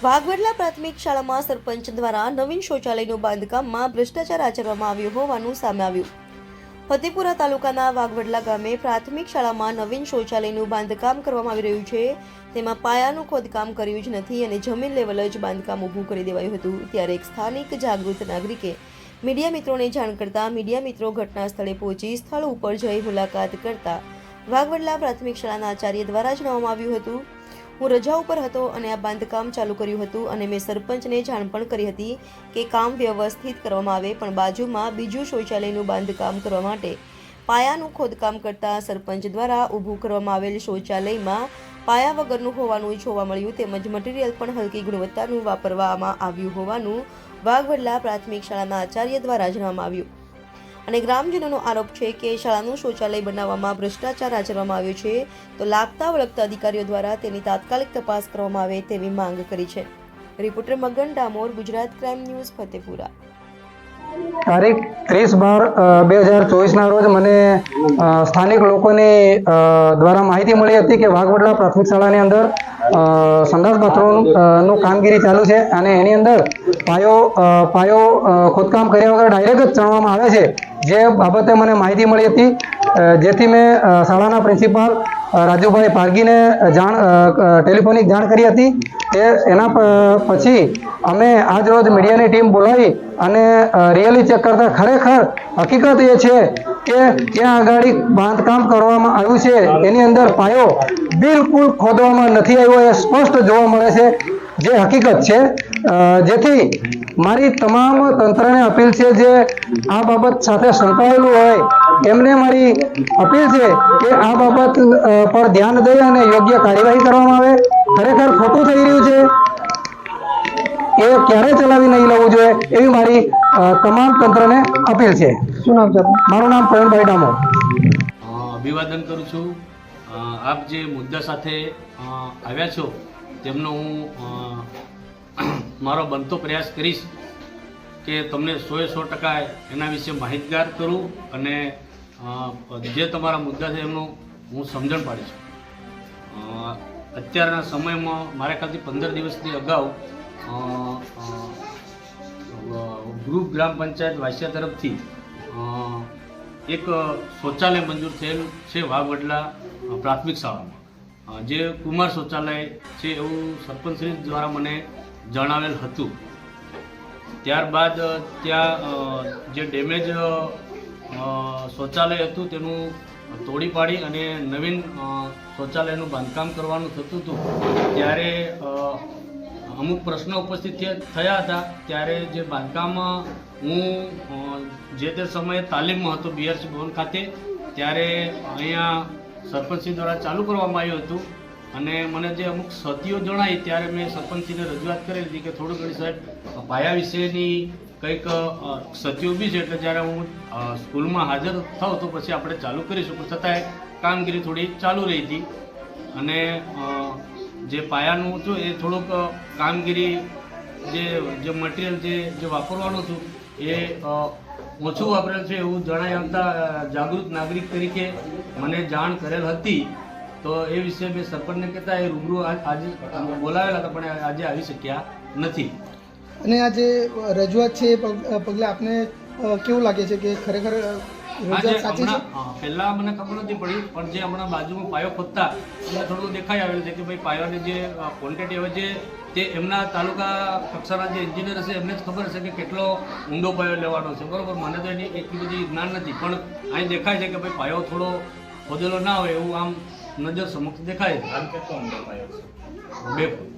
વાઘવેડલા પ્રાથમિક શાળામાં સરપંચ દ્વારા નવીન શૌચાલયનું બાંધકામમાં ભ્રષ્ટાચાર આચરવામાં આવ્યો હોવાનું સામે આવ્યું। ફતેપુરા તાલુકાના વાઘવેડલા ગામે પ્રાથમિક શાળામાં નવીન શૌચાલયનું બાંધકામ કરવામાં આવી રહ્યું છે। તેમાં પાયાનું ખોદકામ કર્યું જ નથી અને જમીન લેવલ જ બાંધકામ ઊભું કરી દેવાયું હતું। ત્યારે એક સ્થાનિક જાગૃત નાગરિકે મીડિયા મિત્રોને જાણ કરતા મીડિયા મિત્રો ઘટના સ્થળે પહોંચી સ્થળ ઉપર જઈ મુલાકાત કરતા વાઘવેડલા પ્રાથમિક શાળાના આચાર્ય દ્વારા જણાવવામાં આવ્યું હતું, હું રજા ઉપર હતો અને આ બાંધકામ ચાલુ કર્યું હતું અને મેં સરપંચને જાણ પણ કરી હતી કે કામ વ્યવસ્થિત કરવામાં આવે, પણ બાજુમાં બીજું શૌચાલયનું બાંધકામ કરવા માટે પાયાનું ખોદકામ કરતા સરપંચ દ્વારા ઊભું કરવામાં આવેલ શૌચાલયમાં પાયા વગરનું હોવાનું જોવા મળ્યું, તેમજ મટીરીયલ પણ હલકી ગુણવત્તાનું વાપરવામાં આવ્યું હોવાનું વાઘવેડલા પ્રાથમિક શાળાના આચાર્ય દ્વારા જણાવવામાં આવ્યું। અને ગ્રામજનોનો આરોપ છે કે શાળાનું શૌચાલય બનાવવામાં ભ્રષ્ટાચાર આચરવામાં આવ્યો છે, તો લાગતા વળગતા અધિકારીઓ દ્વારા તેની તાત્કાલિક તપાસ કરવામાં આવે તેવી માંગ કરી છે। રિપોર્ટર મગન ડામોર, ગુજરાત ક્રાઇમ ન્યૂઝ, ફતેપુરા। તારીખ 30/12/2024 ના રોજ મને સ્થાનિક લોકોની દ્વારા માહિતી મળી હતી કે વાઘવેડલા પ્રાથમિક શાળાની અંદર સંડાસ બાથરૂમનું કામગીરી ચાલુ છે અને એની અંદર પાયો ખોદકામ કર્યા વગર ડાયરેક્ટ જ ચણવામાં આવે છે, જે બાબતે મને માહિતી મળી હતી, જેથી મેં શાળાના પ્રિન્સિપાલ રાજુભાઈ પારગીને ટેલિફોનિક જાણ કરી હતી। એના પછી અમે આજ રોજ મીડિયાની ટીમ બોલાવી અને રિયલી ચેક કરતા ખરેખર હકીકત એ છે કે ત્યાં આગળ બાંધકામ કરવામાં આવ્યું છે એની અંદર પાયો બિલકુલ ખોદવામાં નથી આવ્યો, એ સ્પષ્ટ જોવા મળે છે, જે હકીકત છે। જેથી મારી તમામ તંત્રને અપીલ છે, જે આ બાબત સાથે સંકળાયેલું હોય એમને મારી અપીલ છે કે આ બાબત પર ધ્યાન દઈ અને યોગ્ય કાર્યવાહી કરવામાં આવે। ખરેખર ખોટું થઈ રહ્યું છે, એ ક્યારે ચલાવી નહીં લેવું જોઈએ એવી મારી તમામ તંત્રને અપીલ છે। શું નામ છે? મારું નામ પ્રવીણભાઈ ડામોર। અભિવાદન કરું છું। આપ જે મુદ્દા સાથે આવ્યા છો તેમનો હું મારો બનતો પ્રયાસ કરીશ કે તમને 100% એના વિશે માહિતગાર કરું અને જે તમારા મુદ્દા છે એમનું હું સમજણ પાડીશ। અત્યારના સમયમાં મારા ખ્યાલથી 15 દિવસની અગાઉ ગ્રુપ ગ્રામ પંચાયત વાસિયા તરફથી એક શૌચાલય મંજૂર થયેલ છે વાઘવેડલા પ્રાથમિક શાળામાં, જે કુમાર શૌચાલય છે એવું સરપંચશ્રી દ્વારા મને જણાવેલ હતું। ત્યારબાદ ત્યાં જે ડેમેજ શૌચાલય હતું તેનું તોડી પાડી અને નવીન શૌચાલયનું બાંધકામ કરવાનું થતું હતું, ત્યારે અમુક પ્રશ્નો ઉપસ્થિત થયા હતા। ત્યારે જે બાંધકામમાં હું જે તે સમયે તાલીમમાં હતો બીઆરસી ભવન ખાતે, ત્યારે અહીંયા સરપંચશ્રી દ્વારા ચાલુ કરવામાં આવ્યું હતું અને મને જે અમુક ક્ષતિઓ જણાઈ ત્યારે મેં સરપંચશ્રીને રજૂઆત કરેલી હતી કે થોડું ઘણી સાહેબ પાયા વિશેની કંઈક ક્ષતિઓ બી છે, એટલે જ્યારે હું સ્કૂલમાં હાજર થાઉં તો પછી આપણે ચાલુ કરીશું, પણ છતાંય કામગીરી થોડી ચાલુ રહી હતી અને જે પાયાનું હતું એ થોડુંક કામગીરી જે મટીરિયલ જે વાપરવાનું હતું એ ઓછું વાપરેલ છે એવું જણાઈ આવતા જાગૃત નાગરિક તરીકે મને જાણ કરેલ હતી। તો એ વિશે મેં સરપંચને કહેતા એ રૂબરૂ આજે બોલાવેલા હતા, પણ આજે આવી શક્યા નથી। અને આ જે રજૂઆત છે પગલે આપને કેવું લાગે છે કે ખરેખર રજૂઆત સાચી છે? પહેલાં મને ખબર નથી પડી, પણ જે હમણાં બાજુમાં પાયો ખોદતા એને થોડું દેખાઈ આવેલું છે કે ભાઈ પાયોની જે ક્વોન્ટિટી હવે છે તે એમના તાલુકા કક્ષાના જે એન્જિનિયર હશે એમને જ ખબર હશે કે કેટલો ઊંડો પાયો લેવાનો છે, બરાબર? મને તો એની એટલી બધી જ્ઞાન નથી, પણ અહીં દેખાય છે કે ભાઈ પાયો થોડો ખોદેલો ના હોય એવું આમ નજર સમક્ષ દેખાય છે। 2 ફૂટ।